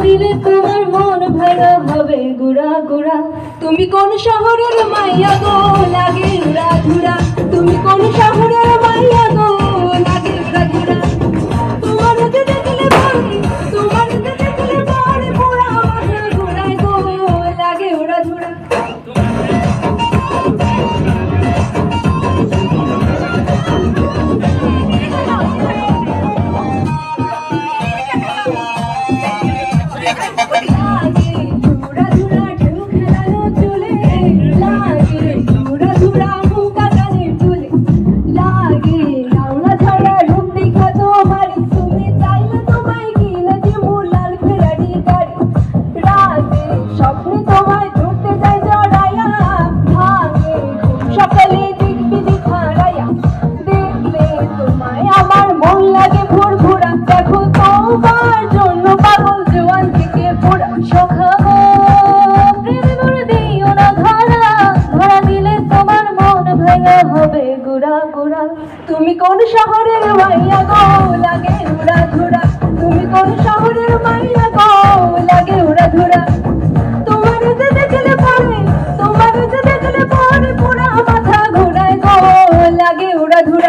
দিলে তোমার মন ভাঙা হবে গুড়া গুড়া। তুমি কোন শহরের মাইয়া গো লাগে উড়া ধুরা, তুমি কোন শহরের মাইয়া গো লাগে উড়া ধুরা। তোমার যে দেখলে পরে, তোমার যে দেখলে পরে পুরা মাথা ঘোরায় গো লাগে উড়া ধুরা। তুমি কোন শহরের মাইয়া গো লাগে উড়া ধুরা, তুমি কোন শহরের মাইয়া